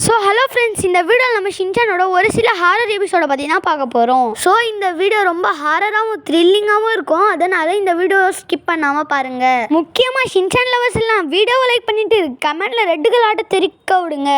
Hello friends, இந்த வீடியோவில் நம்ம ஷின்சானோட ஒரு சில ஹாரர் எபிசோட பற்றி தான் பார்க்க போகிறோம். இந்த வீடியோ ரொம்ப ஹாரராகவும் த்ரில்லிங்காகவும் இருக்கும். அதனால் இந்த வீடியோ ஸ்கிப் பண்ணாமல் பாருங்கள். முக்கியமாக ஷின்சான் லவர்ஸ் எல்லாம் வீடியோவை லைக் பண்ணிவிட்டு கமெண்டில் ரெட்டு கலாட்ட தெரிவிக்க விடுங்க.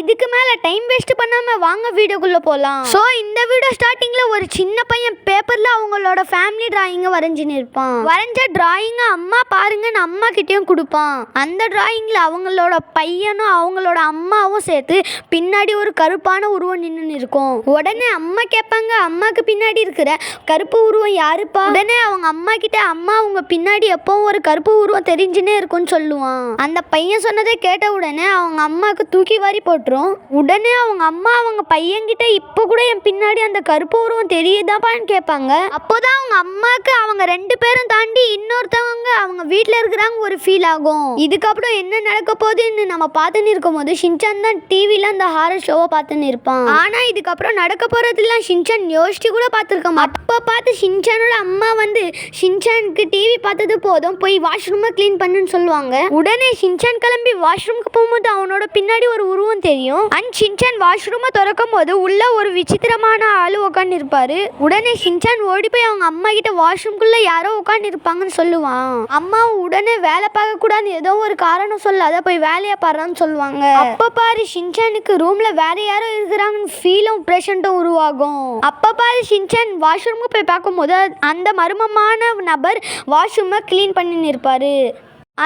இதுக்கு மேலே டைம் வேஸ்ட் பண்ணாமல் வாங்க வீடியோக்குள்ளே போகலாம். இந்த வீடியோ ஸ்டார்டிங்கில் ஒரு சின்ன பையன் பேப்பரில் அவங்களோட ஃபேமிலி டிராயிங்கை வரைஞ்சின்னு இருப்பான். வரைஞ்ச டிராயிங்கை அம்மா பாருங்கன்னு அம்மா கிட்டேயும் கொடுப்பான். அந்த டிராயிங்கில் அவங்களோட பையனும் அவங்களோட அம்மாவும் சேர்த்து பின்னாடி ஒரு கருப்பான உருவம் நின்று இருக்கும். உடனே அம்மா கேட்பாங்க, அம்மாக்கு பின்னாடி இருக்கிற கருப்பு உருவம் யாருப்பா? உடனே அவங்க அம்மா கிட்ட, அம்மா அவங்க பின்னாடி எப்பவும் ஒரு கருப்பு உருவம் தெரிஞ்சுன்னே இருக்கும்னு சொல்லுவான். அந்த பையன் சொன்னதை கேட்ட உடனே அவங்க அம்மாவுக்கு தூக்கி வாரி போட்டுரும். உடனே அவங்க அம்மா அவங்க பையன்கிட்ட, இப்போ கூட என் பின்னாடி அந்த கருப்பு உருவம் தெரியுதாப்பான்னு கேட்பாங்க. அப்போதான் அவங்க அம்மாவுக்கு அவங்க ரெண்டு பேரும் தாண்டி இன்னொருத்தவங்க அவங்க வீட்டில் இருக்கிறாங்க ஒரு ஃபீல் ஆகும். இதுக்கப்புறம் என்ன நடக்க போகுதுன்னு நம்ம பார்த்துன்னு இருக்கும் போது ஷின்சான் தான் டிவில அந்த ஹாரர் ஷோவை பார்த்துன்னு இருப்பான். ஆனா இதுக்கப்புறம் நடக்க போறதெல்லாம் ஷின்சான் யோசிச்சு கூட பார்த்துருக்க மாட்டான். அப்போ பார்த்து ஷின்சானோட அம்மா வந்து ஷின்சானுக்கு டிவி பார்த்தது போதும், போய் வாஷ்ரூமை க்ளீன் பண்ணுன்னு சொல்லுவாங்க. உடனே ஷின்சான் கிளம்பி வாஷ்ரூமுக்கு போகும்போது அவனோட பின்னாடி ஒரு உருவம் தெரியும். அண்ட் ஷின்சான் வாஷ்ரூமை திறக்கும் போது உள்ள ஒரு விசித்திரமான ஆளு உட்காந்து இருப்பாரு. உடனே ஷின்சான் ஓடி போய் அவங்க அம்மா கிட்ட வாஷ்ரூம்குள்ள யாரோ உட்காந்து இருப்பாங்கன்னு சொல்லுவான். அம்மா உடனே வேலை பார்க்க கூடாது ஏதோ ஒரு காரணம் சொல்லாத, போய் வேலையை பாடுறான்னு சொல்லுவாங்க. அப்ப பாரு ஷின்சானுக்கு ரூம்ல வேற யாரோ இருக்கிறாங்கன்னு ஃபீலும் பிரஷன்ட்டும் உருவாகும். அப்ப பாரு ஷின்சான் வாஷ்ரூமுக்கு போய் பார்க்கும்போது அந்த மர்மமான நபர் வாஷ்ரூமை க்ளீன் பண்ணி இருப்பாரு.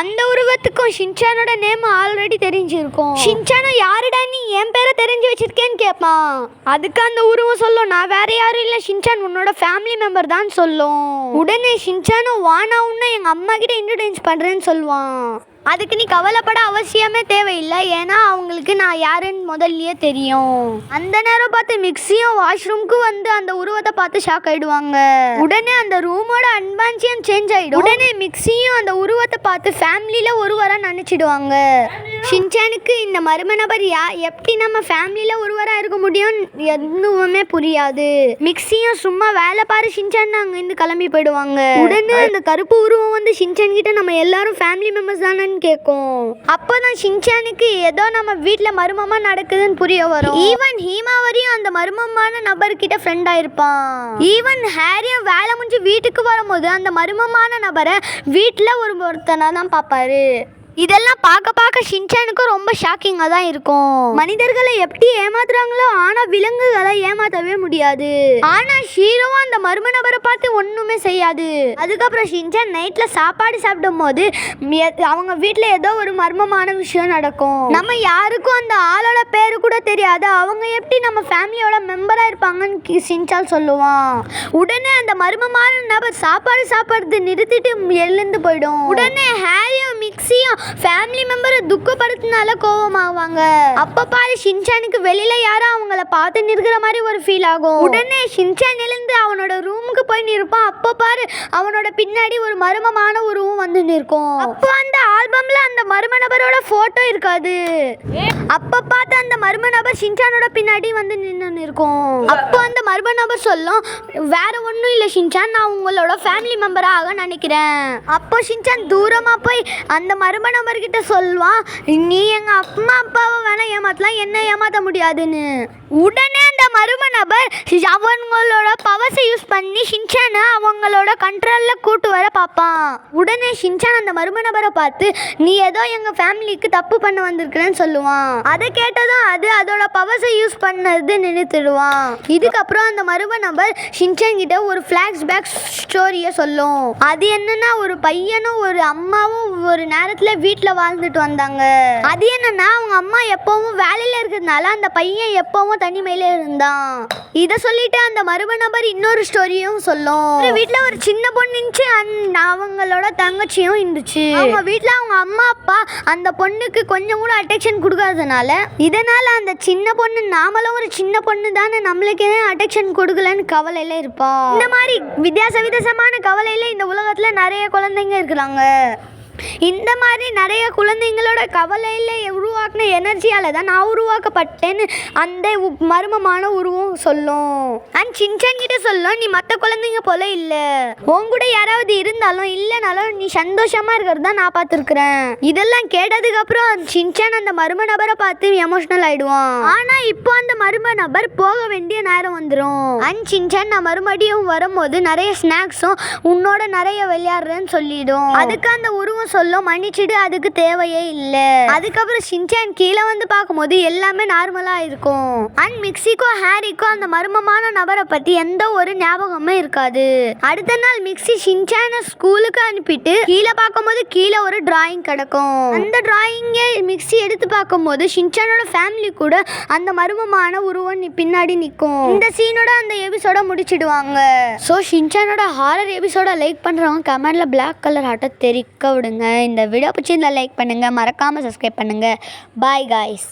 அந்த உருவத்துக்கும் ஷின்சானோட நேம் ஆல்ரெடி தெரிஞ்சிருக்கும். ஷின்சானும் யாருடா நீ என் பேரை தெரிஞ்சு வச்சிருக்கேன்னு கேட்பான். அதுக்கு அந்த உருவம் சொல்லும், நான் வேற யாரும் இல்லை, ஷின்சான் உன்னோட ஃபேமிலி மெம்பர் தான் சொல்லும். உடனே ஷின்சானும் வானா உன்னை எங்க அம்மா கிட்ட இன்ட்ரோடியூஸ் பண்றேன்னு சொல்லுவான். அதுக்கு நீ கவலைப்பட அவசியமே தேவையில்லை, ஏன்னா அவங்களுக்கு நான் யாருன்னு முதல்லயே தெரியும். அந்த நேரம் பார்த்து மிக்ஸியும் வாஷ்ரூம்க்கு வந்து அந்த உருவத்தை பார்த்து ஷாக் ஆயிடுவாங்க. உடனே அந்த ரூமோட அட்மான்சியம் சேஞ்ச் ஆயிடும். உடனே மிக்ஸியும் அந்த உருவத்தை பார்த்து ஃபேமிலியில ஒருவரா நினைச்சிடுவாங்க. ஷின்சானுக்கு இந்த மர்ம நபர் எப்படி நம்ம ஃபேமிலியில ஒருவரா இருக்க முடியும் எதுவுமே புரியாது. மிக்ஸியும் சும்மா வேலை பாரு ஷின்சான் அங்கிருந்து கிளம்பி போயிடுவாங்க. உடனே அந்த கருப்பு உருவம் வந்து ஷின்சான் கிட்ட நம்ம எல்லாரும் ஃபேமிலி மெம்பர்ஸ் தானே கேட்கும். அப்பதான் ஷின்சானுக்கு ஏதோ நம்ம வீட்டுல மர்மமா நடக்குதுன்னு புரிய வரும். ஈவன் ஹீமாவரியும் அந்த மர்மமான நபர்கிட்ட ஃப்ரெண்ட் ஆயிருப்பான். ஈவன் ஹாரியும் வேலை முடிஞ்சு வீட்டுக்கு வரும்போது அந்த மர்மமான நபரை வீட்டுல ஒருத்தனா தான் பாப்பாரு. இதெல்லாம் பார்க்க ஷின்சானுக்கும் ரொம்ப ஷாக்கிங்காக தான் இருக்கும். மனிதர்களை எப்படி ஏமாத்துறாங்களோ, ஆனால் விலங்குகளை ஏமாற்றவே முடியாது. ஆனால் ஷீரோவும் அந்த மர்ம நபரை பார்த்து ஒன்றுமே செய்யாது. அதுக்கப்புறம் ஷின்சான் நைட்டில் சாப்பாடு சாப்பிடும் போது அவங்க வீட்டில் ஏதோ ஒரு மர்மமான விஷயம் நடக்கும். நம்ம யாருக்கும் அந்த ஆளோட பேரு கூட தெரியாது, அவங்க எப்படி நம்ம ஃபேமிலியோட மெம்பராக இருப்பாங்கன்னு ஷின்சான் சொல்லுவான். உடனே அந்த மர்மமான நபர் சாப்பாடு சாப்பிட்றது நிறுத்திட்டு எழுந்து போயிடும். உடனே ஹாரியும் மிக்ஸியும் ஃபேமிலி மெம்பரை துக்கப்படுத்தினால கோவமாவாங்க. அப்ப பாரு ஷின்சானுக்கு வெளியில யாரோ அவங்கள பார்த்து நிற்கிற மாதிரி ஒரு ஃபீல் ஆகும். உடனே ஷின்சான் எழுந்து அவனோட ரூமுக்கு போய் நிற்பான். அப்ப பாரு அவனோட பின்னாடி ஒரு மர்மமான உருவம் வந்து நிற்கும். அப்போ அந்த ஆல்பம்ல அந்த மர்ம நபரோட போட்டோ இருக்காது. அப்ப பார்த்து அந்த மர்ம நபர் ஷின்சானோட பின்னாடி வந்து நின்று இருக்கும். அப்போ அந்த மர்ம நபர் சொல்லும், வேற ஒன்றும் இல்லை ஷின்சான், நான் உங்களோட ஃபேமிலி மெம்பராக நினைக்கிறேன். அப்போ ஷின்சான் தூரமா போய் அந்த மர்ம நபர்கிட்ட சொல்வான், நீ எங்க அம்மா அப்பாவை வேணா ஏமாத்தலாம், என்ன ஏமாத்த முடியாதுன்னு. உடனே அந்த மர்ம நபர் அவங்களோட பவர்ஸை யூஸ் பண்ணி ஷின்சானை அவங்களோட கண்ட்ரோல்ல கூட்டு வர பார்ப்பான். உடனே ஷின்சான் அந்த மர்ம நபரை பார்த்து, நீ ஏதோ எங்க ஃபேமிலிக்கு தப்பு பண்ண வந்திருக்கிறேன்னு சொல்லுவான். அதை கேட்டதும் அதோட பவர்ஸை யூஸ் பண்ணது நினைத்துடுவான். இதுக்கப்புறம் அந்த மர்ம நபர் ஷின்சான் கிட்ட ஒரு ஃபிளாஷ்பேக் ஸ்டோரியை சொல்லும். அது என்னன்னா, ஒரு பையனும் ஒரு அம்மாவும் ஒரு நேரத்துல வீட்டுல வாழ்ந்துட்டு வந்தாங்க. அது என்னன்னா, அவங்க அம்மா எப்பவும் வேலையில இருக்கிறதுனால அந்த பையன் எப்பவும் தனிமையில இருந்தான். இத சொல்லிட்டு அந்த மர்ம நபர் இன்னொரு ஸ்டோரியும் சொல்லும். வீட்டுல ஒரு சின்ன பொண்ணு இருந்துச்சு, அவங்களோட தங்கச்சியும் இருந்துச்சு. அவங்க வீட்டுல அவங்க அம்மா அப்பா அந்த பொண்ணுக்கு கொஞ்சம் கூட அட்டென்ஷன் கொடுக்காதனால, இதனால அந்த சின்ன பொண்ணு நாமளும் ஒரு சின்ன பொண்ணு தானே, நம்மளுக்கு அட்டென்ஷன் கொடுக்கலன்னு கவலையில இருப்பா. இந்த மாதிரி வித்தியாசமான கவலையில இந்த உலகத்துல நிறைய குழந்தைங்க இருக்கிறாங்க. இந்த மாதிரி நிறைய குழந்தைங்களோட கவலையில் உருவாக்கின எனர்ஜியால் தான் நான் உருவாக்கப்பட்டேன்னு அந்த மர்மமான உருவம் சொல்லும். அண்ட் சின்சான் கிட்ட சொல்லும், நீ மற்ற குழந்தைங்க போல இல்லை, உன் கூட யாராவது இருந்தாலும் இல்லைனாலும் நீ சந்தோஷமா இருக்கிறது தான் நான் பார்த்துருக்குறேன். இதெல்லாம் கேட்டதுக்கு அப்புறம் சின்சான் அந்த மர்ம நபரை பார்த்து எமோஷனல் ஆயிடுவான். ஆனா இப்போ அந்த மர்ம நபர் போக வேண்டிய நேரம் வந்துடும். அண்ட் சின்சான் நான் மறுபடியும் வரும்போது நிறைய ஸ்நாக்ஸும் உன்னோட நிறைய விளையாடுறேன்னு சொல்லிடும். அதுக்கு அந்த உருவம் சொல்லும், மன்னிச்சிடு, அதுக்கு தேவையே இல்லை. அதுக்கப்புறம் சின்சான் கீழே வந்து பார்க்கும்போது எல்லாமே நார்மலா இருக்கும். அண்ட் மிக்ஸிக்கும் ஹாரிக்கும் அந்த மர்மமான நபரை பத்தி எந்த ஒரு ஞாபகமே இருக்காது. அடுத்த நாள் மிக்ஸி சின்சானை ஸ்கூலுக்கு அனுப்பிட்டு கீழே பார்க்கும்போது கீழே ஒரு டிராயிங் கிடக்கும். அந்த டிராயிங்கை மிக்ஸி எடுத்து பார்க்கும்போது சின்சானோட ஃபேமிலி கூட அந்த மர்மமான உருவம் பின்னாடி நிற்கும். இந்த சீனோட அந்த எபிசோட முடிச்சிடுவாங்க. ஸோ சின்சானோட ஹாரர் எபிசோட லைக் பண்றவங்க கமெண்ட்ல பிளாக் கலர் ஆட்டை தெரிவிக்க விடுங்க. இந்த வீடியோ பிடிச்சிருந்தா லைக் பண்ணுங்க, மறக்காம சப்ஸ்கிரைப் பண்ணுங்க. Bye guys.